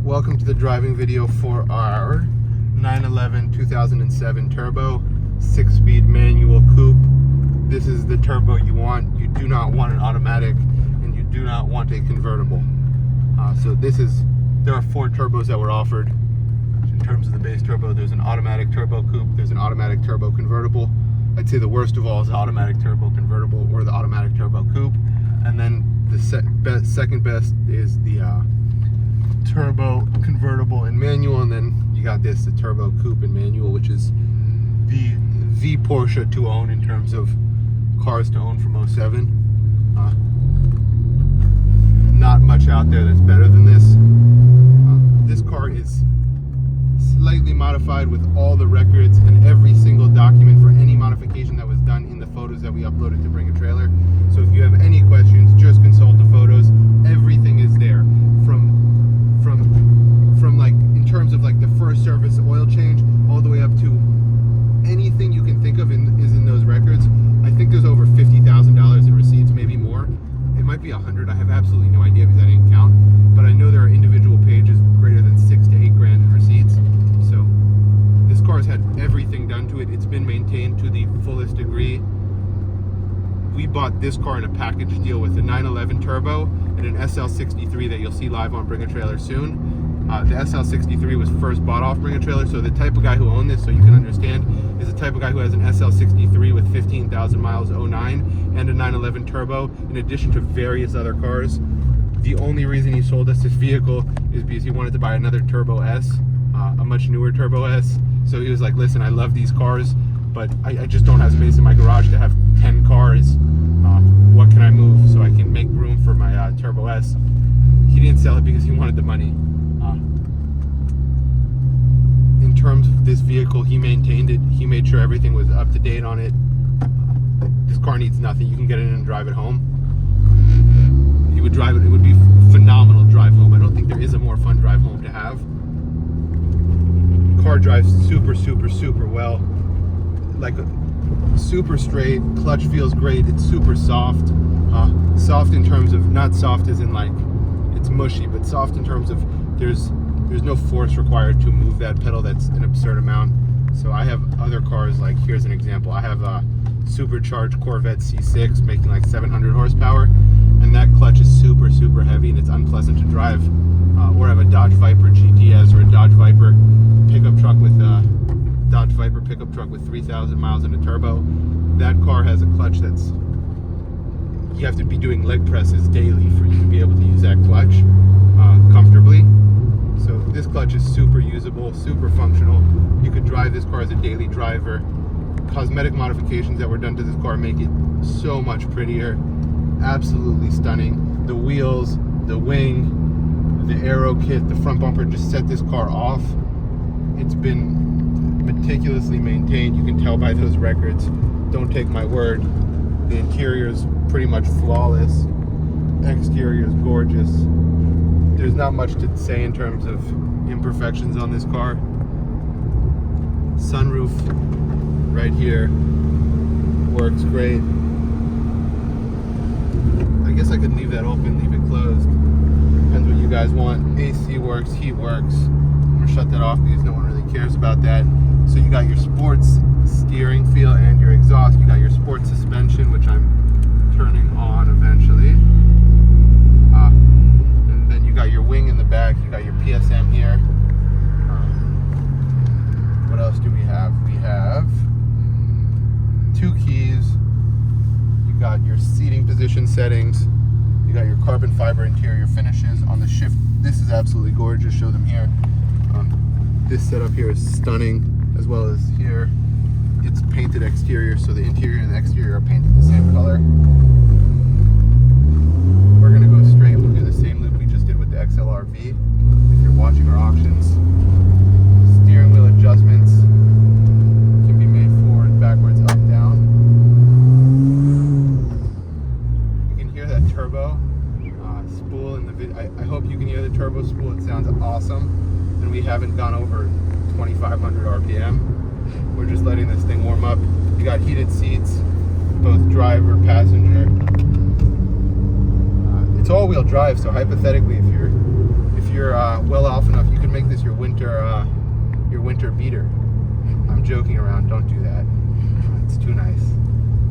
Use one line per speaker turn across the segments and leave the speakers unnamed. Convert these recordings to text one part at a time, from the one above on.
Welcome to the driving video for our 911 2007 Turbo 6-speed manual coupe. This is the turbo you want. You do not want an automatic and you do not want a convertible. There are 4 turbos that were offered. In terms of the base turbo, there's an automatic turbo coupe, there's an automatic turbo convertible. I'd say the worst of all is the automatic turbo convertible or the automatic turbo coupe. And then the second best is the turbo convertible and manual, and then you got the turbo coupe and manual, which is the Porsche to own in terms of cars to own from 07. Not much out there that's better than this. This car is slightly modified with all the records and every single document for any modification that was done in the photos that we uploaded to Bring a Trailer. So if you have any questions, just consult the photos. Everything is there, from like in terms of like the first service oil change all the way up to anything you can think of is in those records. I think there's over $50,000 in receipts, maybe more. It might be 100. I have absolutely no idea because I didn't count, but I know there are individual pages greater than 6 to 8 grand in receipts. So this car has had everything done to it. It's been maintained to the fullest degree. We bought this car in a package deal with a 911 Turbo and an SL63 that you'll see live on Bring a Trailer soon. The SL63 was first bought off Bring a Trailer, so the type of guy who owned this, so you can understand, is the type of guy who has an SL63 with 15,000 miles 09 and a 911 Turbo, in addition to various other cars. The only reason he sold us this vehicle is because he wanted to buy another Turbo S, a much newer Turbo S. So he was like, listen, I love these cars, but I just don't have space in my garage to have 10 cars. What can I move so I can make room for my Turbo S? He didn't sell it because he wanted the money. In terms of this vehicle, he maintained it. He made sure everything was up to date on it. This car needs nothing. You can get it in and drive it home. You would drive it. It would be phenomenal drive home. I don't think there is a more fun drive home to have. Car drives super, super, super well. Like super straight. Clutch feels great. It's super soft. Soft in terms of, not soft as in like it's mushy, but soft in terms of there's no force required to move that pedal. That's an absurd amount. So I have other cars, like here's an example. I have a supercharged Corvette C6 making like 700 horsepower, and that clutch is super, super heavy and it's unpleasant to drive. Or I have a Dodge Viper GTS or a Dodge Viper pickup truck with 3,000 miles and a turbo. That car has a clutch that's, you have to be doing leg presses daily for you to be able to use that clutch comfortably. So this clutch is super usable, super functional. You could drive this car as a daily driver. Cosmetic modifications that were done to this car make it so much prettier. Absolutely stunning. The wheels, the wing, the aero kit, the front bumper just set this car off. It's been meticulously maintained. You can tell by those records. Don't take my word. The interior is pretty much flawless. Exterior is gorgeous. There's not much to say in terms of imperfections on this car. Sunroof right here works great. I guess I could leave that open, leave it closed. Depends what you guys want. AC works, heat works. I'm gonna shut that off because no one really cares about that. So you got your sports steering feel and your exhaust. You got your sports suspension, which I'm turning on eventually. And then you got your wing in the back. You got your PSM here. What else do we have? We have 2 keys. You got your seating position settings. You got your carbon fiber interior finishes on the shift. This is absolutely gorgeous. Show them here. This setup here is stunning, as well as here. It's painted exterior, so the interior and the exterior are painted the same color. We're gonna go straight. We'll do the same loop we just did with the XLR-V. If you're watching our auctions, steering wheel adjustments can be made forward, backwards, up, down. You can hear that turbo spool in the video. I hope you can hear the turbo spool. It sounds awesome, and we haven't gone over 2,500 RPM. We're just letting this thing warm up. You got heated seats, both driver, passenger. It's all-wheel drive, so hypothetically, if you're well off enough,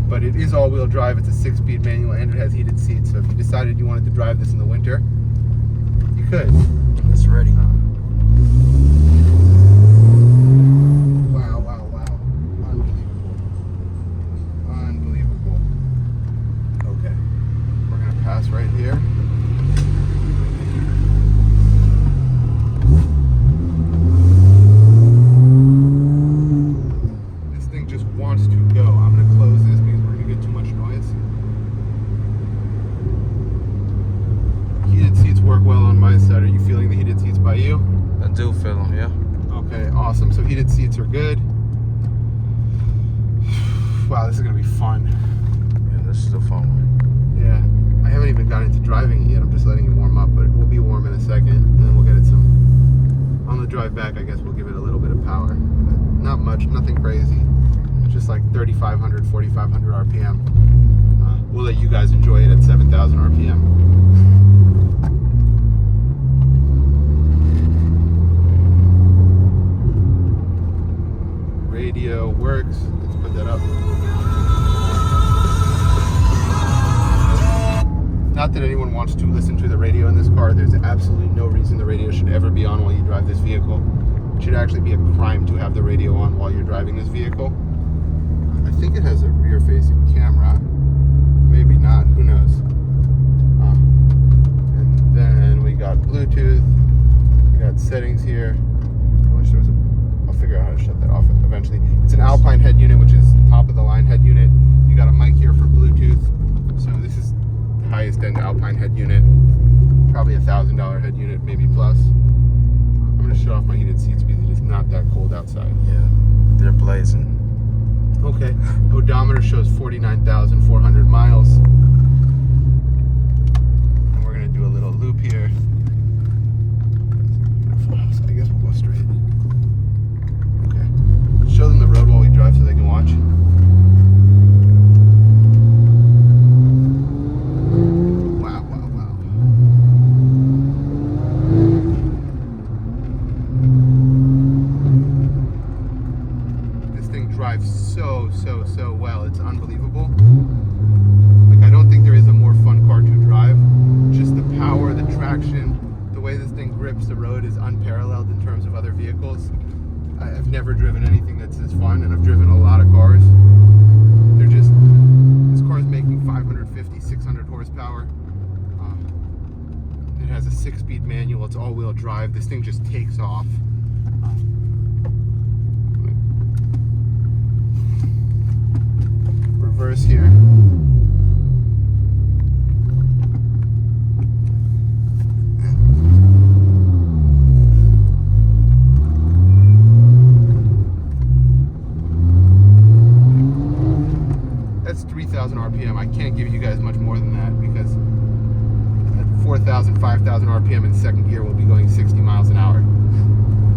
But it is all-wheel drive. It's a 6-speed manual, and it has heated seats. So if you decided you wanted to drive this in the winter, you could.
It's ready.
Wow, wow, wow. Unbelievable. Unbelievable. Okay. We're going to pass right here. This thing just wants to go. I'm going to close this because we're going to get too much noise. Heated seats work well on my side. Are you feeling the heated seats by you?
I do feel them, yeah.
Okay, awesome. So heated seats are good. Wow, this is gonna be fun.
Yeah, this is the fun one.
Yeah, I haven't even gotten into driving it yet. I'm just letting it warm up, but we'll be warm in a second, and then we'll get it some. On the drive back, I guess we'll give it a little bit of power. But not much, nothing crazy. Just like 3,500, 4,500 RPM. We'll let you guys enjoy it at 7,000 RPM. Radio works. Let's put that up. Not that anyone wants to listen to the radio in this car. There's absolutely no reason the radio should ever be on while you drive this vehicle. It should actually be a crime to have the radio on while you're driving this vehicle. I think it has a rear-facing camera. Maybe not. Who knows? And then we got Bluetooth. We got settings here. I wish there was a... I'll figure out how to shut that off eventually. It's an Alpine head unit, which is top of the line head unit. You got a mic here for Bluetooth. So this is the highest end Alpine head unit. Probably $1,000 head unit, maybe plus. I'm gonna shut off my heated seats because it is not that cold outside.
Yeah, they're blazing.
Okay, odometer shows 49,400 miles. And we're gonna do a little loop here. So I guess we'll go straight. Show them the road while we drive so they can watch. Wow, wow, wow. This thing drives so well. It's unbelievable. Like, I don't think there is a more fun car to drive. Just the power, the traction, the way this thing grips the road is unparalleled in terms of other vehicles. I've never driven anything that's this fun, and I've driven a lot of cars. They're just, this car is making 550, 600 horsepower. It has a 6-speed manual. It's all-wheel drive. This thing just takes off. Reverse here. That's 3,000 RPM. I can't give you guys much more than that because at 4,000, 5,000 RPM in second gear, we'll be going 60 miles an hour.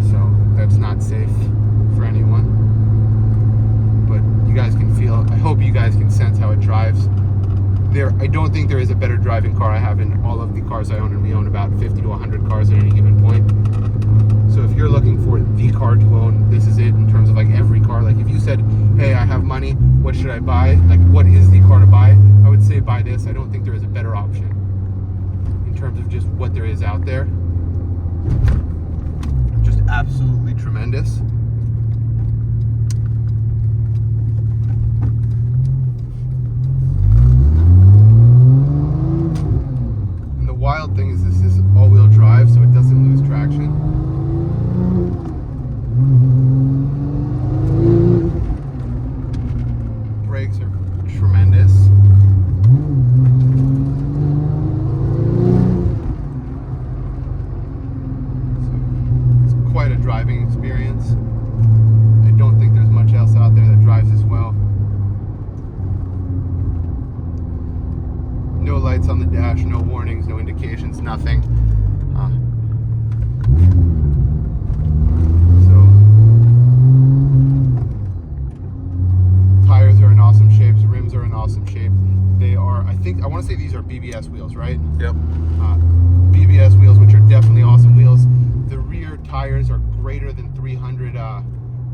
So that's not safe for anyone. But you guys can feel, I hope you guys can sense how it drives. I don't think there is a better driving car I have in all of the cars I own, and we own about 50 to 100 cars at any given point. So if you're looking for the car to own, this is it in terms of like every car. Like if you said, hey, I have money, what should I buy? Like what is the car to buy? I would say buy this. I don't think there is a better option in terms of just what there is out there. Just absolutely tremendous. And the wild thing is this is all-wheel drive, so it doesn't lose traction. Brakes are tremendous. So it's quite a driving experience. I don't think there's much else out there that drives as well. No lights on the dash, no warnings, no indications, nothing. Tires are in awesome shapes, rims are in awesome shape. They are, I want to say these are BBS wheels, right?
Yep.
BBS wheels, which are definitely awesome wheels. The rear tires are greater than 300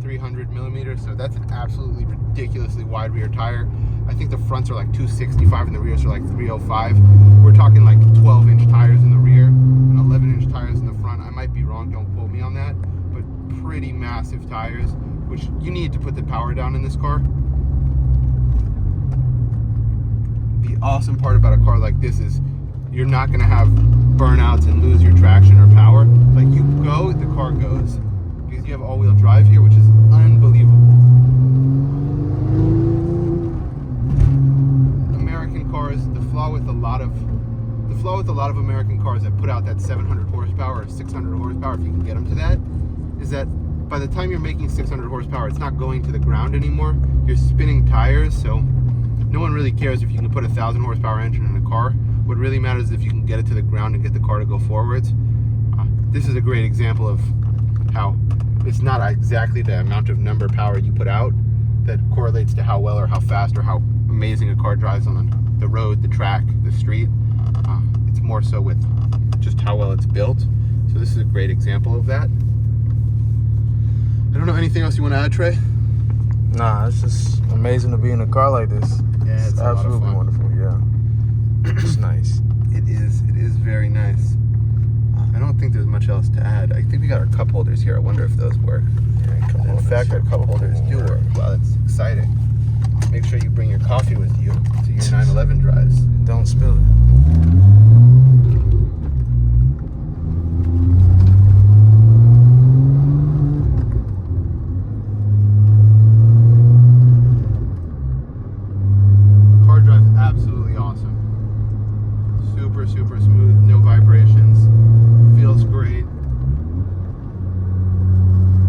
300 millimeters, so that's an absolutely ridiculously wide rear tire. I think the fronts are like 265 and the rears are like 305. We're talking like 12-inch tires in the rear and 11-inch tires in the front. I might be wrong, don't quote me on that, but pretty massive tires, which you need to put the power down in this car. The awesome part about a car like this is you're not going to have burnouts and lose your traction or power. Like, you go, the car goes, because you have all-wheel drive here, which is unbelievable. American cars, the flaw with a lot of American cars that put out that 700 horsepower or 600 horsepower, if you can get them to that, is that by the time you're making 600 horsepower, it's not going to the ground anymore. You're spinning tires, so no one really cares if you can put a 1,000 horsepower engine in a car. What really matters is if you can get it to the ground and get the car to go forwards. This is a great example of how it's not exactly the amount of number power you put out that correlates to how well or how fast or how amazing a car drives on the road, the track, the street. It's more so with just how well it's built. So this is a great example of that. I don't know, anything else you want to add, Trey?
Nah, it's just amazing to be in a car like this.
Yeah, it's
absolutely wonderful. Yeah, it's nice.
It is very nice. I don't think there's much else to add. I think we got our cup holders here. I wonder if those work.
Yeah,
In fact, our cup holders do work. Wow, that's exciting. Make sure you bring your coffee with you to your 911 drives.
Don't spill it.
Car drives absolutely awesome. Super, super smooth, no vibrations. Feels great.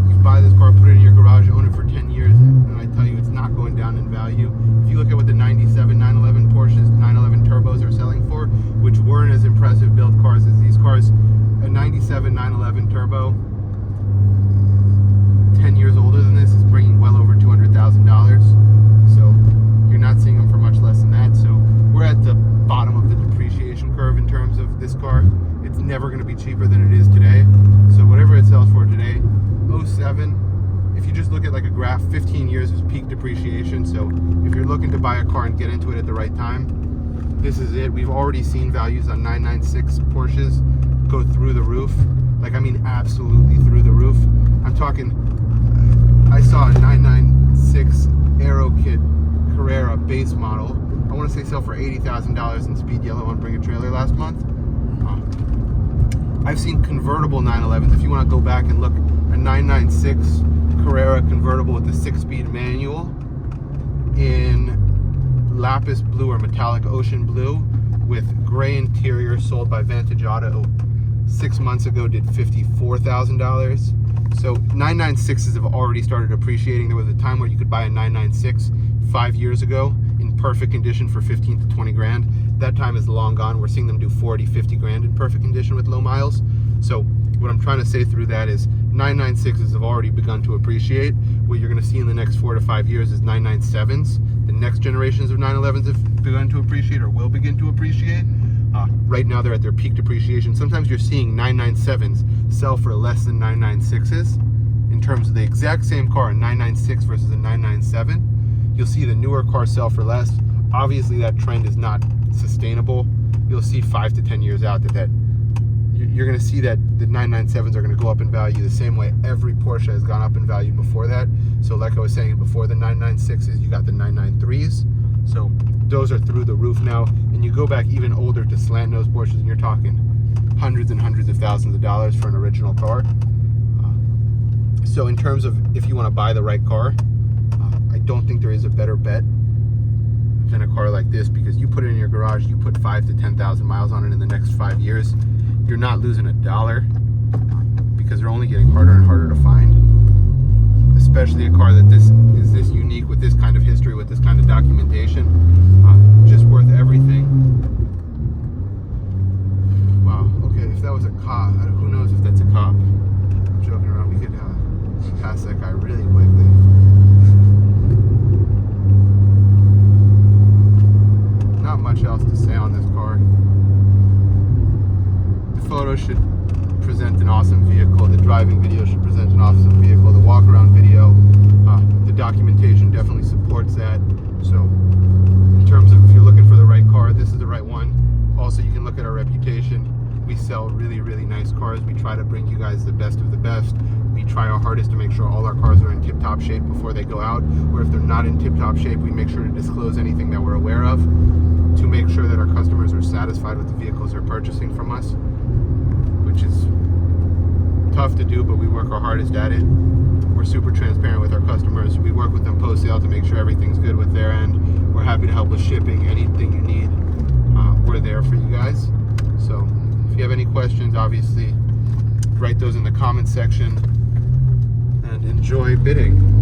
You buy this car, put it in your garage, own it for 10 years, and I tell you, it's not going down in value. If you look at what the 97 911 Porsches 911 turbos are selling for, which weren't as impressive built cars as these cars, a 97 911 turbo, 10 years older than this, is bringing well over $200,000. So you're not seeing them for much less than that. So we're at the bottom of the depreciation curve in terms of this car. It's never going to be cheaper than it is today. So whatever it sells for today, 07, if you just look at like a graph, 15 years is peak depreciation. So if you're looking to buy a car and get into it at the right time, this is it. We've already seen values on 996 Porsches go through the roof. Like, I mean, absolutely through the roof. I'm talking, I saw a 996 Aero Kit Carrera base model. I want to say sell for $80,000 in speed yellow on Bring a Trailer last month. I've seen convertible 911s. If you want to go back and look, a 996 Carrera convertible with the 6-speed manual in lapis blue or metallic ocean blue with gray interior, sold by Vantage Auto 6 months ago, did $54,000. So 996s have already started appreciating. There was a time where you could buy a 996 5 years ago in perfect condition for 15 to 20 grand. That time is long gone. We're seeing them do 40, 50 grand in perfect condition with low miles. So what I'm trying to say through that is 996s have already begun to appreciate. What you're going to see in the next 4 to 5 years is 997s. The next generations of 911s have begun to appreciate or will begin to appreciate. Right now they're at their peak depreciation. Sometimes you're seeing 997s sell for less than 996s. In terms of the exact same car, a 996 versus a 997, you'll see the newer cars sell for less. Obviously that trend is not sustainable. You'll see 5 to 10 years out that you're going to see that the 997s are going to go up in value the same way every Porsche has gone up in value before that. So like I was saying, before the 996s, you got the 993s. So those are through the roof now. And you go back even older to slant nose Porsches, and you're talking hundreds and hundreds of thousands of dollars for an original car. So in terms of if you want to buy the right car, I don't think there is a better bet than a car like this, because you put it in your garage, you put 5 to 10,000 miles on it in the next 5 years, you're not losing a dollar, because they're only getting harder and harder to find. Especially a car that is this unique, with this kind of history, with this kind of documentation, just worth everything. Wow. Okay, if that was a cop, who knows if that's a cop? I'm joking around. We could pass that guy really quickly. Not much else to say on this car. The photo should present an an awesome vehicle. The driving video should present an awesome vehicle. The walk around video, the documentation definitely supports that. So in terms of if you're looking for the right car, this is the right one. Also, you can look at our reputation. We sell really, really nice cars. We try to bring you guys the best of the best. We try our hardest to make sure all our cars are in tip-top shape before they go out, or if they're not in tip-top shape, we make sure to disclose anything that we're aware of to make sure that our customers are satisfied with the vehicles they're purchasing from us, which is tough to do, but we work our hardest at it. We're super transparent with our customers. We work with them post-sale to make sure everything's good with their end. We're happy to help with shipping, anything you need. We're there for you guys. So if you have any questions, obviously write those in the comment section and enjoy bidding.